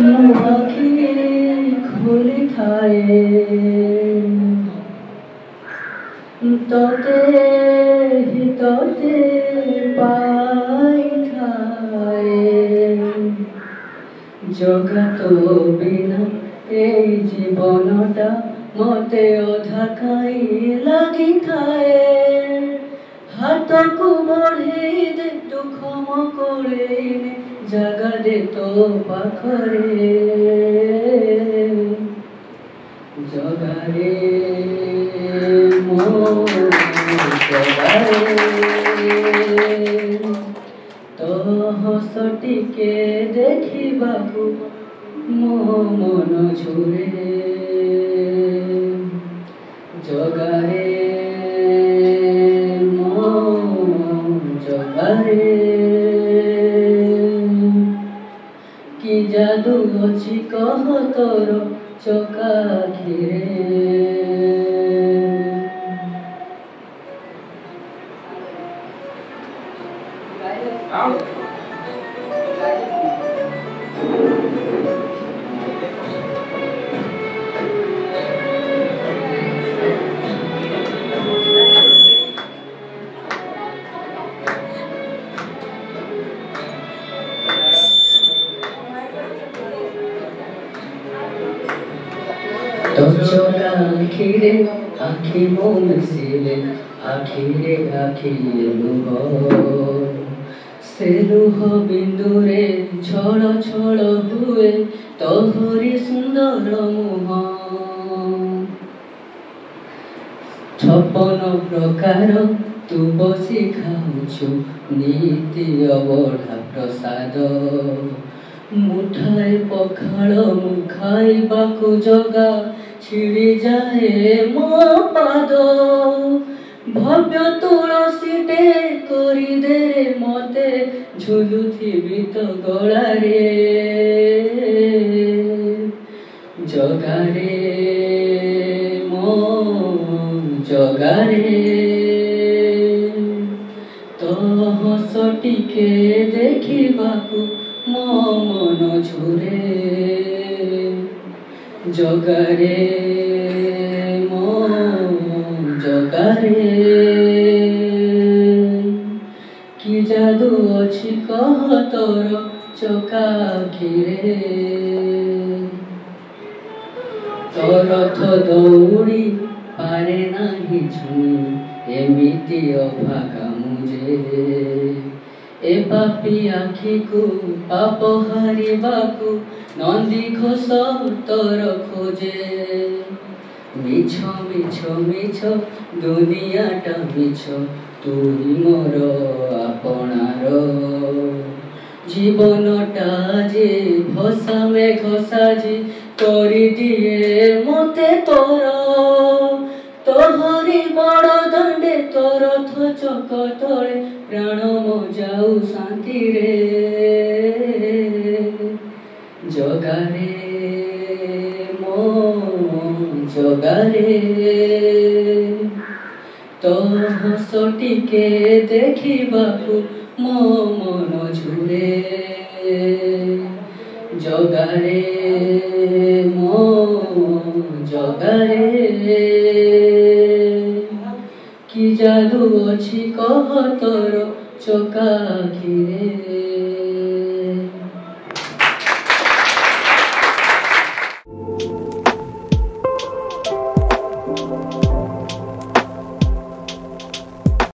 ମୋ ଆଖି ଖୋଲିଥାଏ ତତେ ହିଁ ତତେ ପାଇଥାଏ ଜଗା ତୋ ବିନା এই জীবনটা মতে অধা কাই লাগিথাए হাতকু বঢ়েই দে তু ক্ষম করেই নে জাগা দে তো পাখরে জগারে ମୋ ଜଗାରେ ତୋ ହସ ଟିକେ ଦେଖିବାକୁ ମୋ ମନ ଝୁରେ ଜଗାରେ ମୋ ଜଗାରେ କି ଯାଦୁ ଅଛି କହ ତୋର ଚକା ଆଖିରେ तो चोरा आखिरे आखि मो मिसिले आखिरे आखि लुह से लुह बिंदुरे छल छल हुए तोहरी सुंदर मुह छपन प्रकार तू बसी खाऊछु नीति अबढ़ा प्रसाद मुठाए पखाल मु खाइबाकु जगा छिड़ी जाए मो पाद भव्य तुलसीटे करी दे मते झुलुथिबि तो गलारे जगारे मो जगारे तो हस टिके देखिबाकु ମୋ ମନ ଝୁରେ ଜଗାରେ ମୋ ଜଗାରେ କି ଯାଦୁ ଅଛି କହ ତୋର ଚକା ଆଖିରେ ତୋ ରଥ ଦୌଡ଼ି ପାରେ ନାହିଁ ଛୁଇଁ ଏମିତି ଅଭାଗା ମୁଁ ଯେ ए पापी आखि को पाप हारिबाकु नंदी घोष तोर खोजे मिछ मिछ मिछ दुनियाटा मिछ तुई मोर आपणार जीवनटा जे भसा मेघ साजी करी दिए मते तोर तोहरी बड़ दंडे तोर चक तले प्राण मो जाऊ शांति रे जगारे मो जगारे तो हस टिके देखिबाकु मो मन झुरे जगारे मो जगारे कि जादू अछि कह तोर चका आखिरे।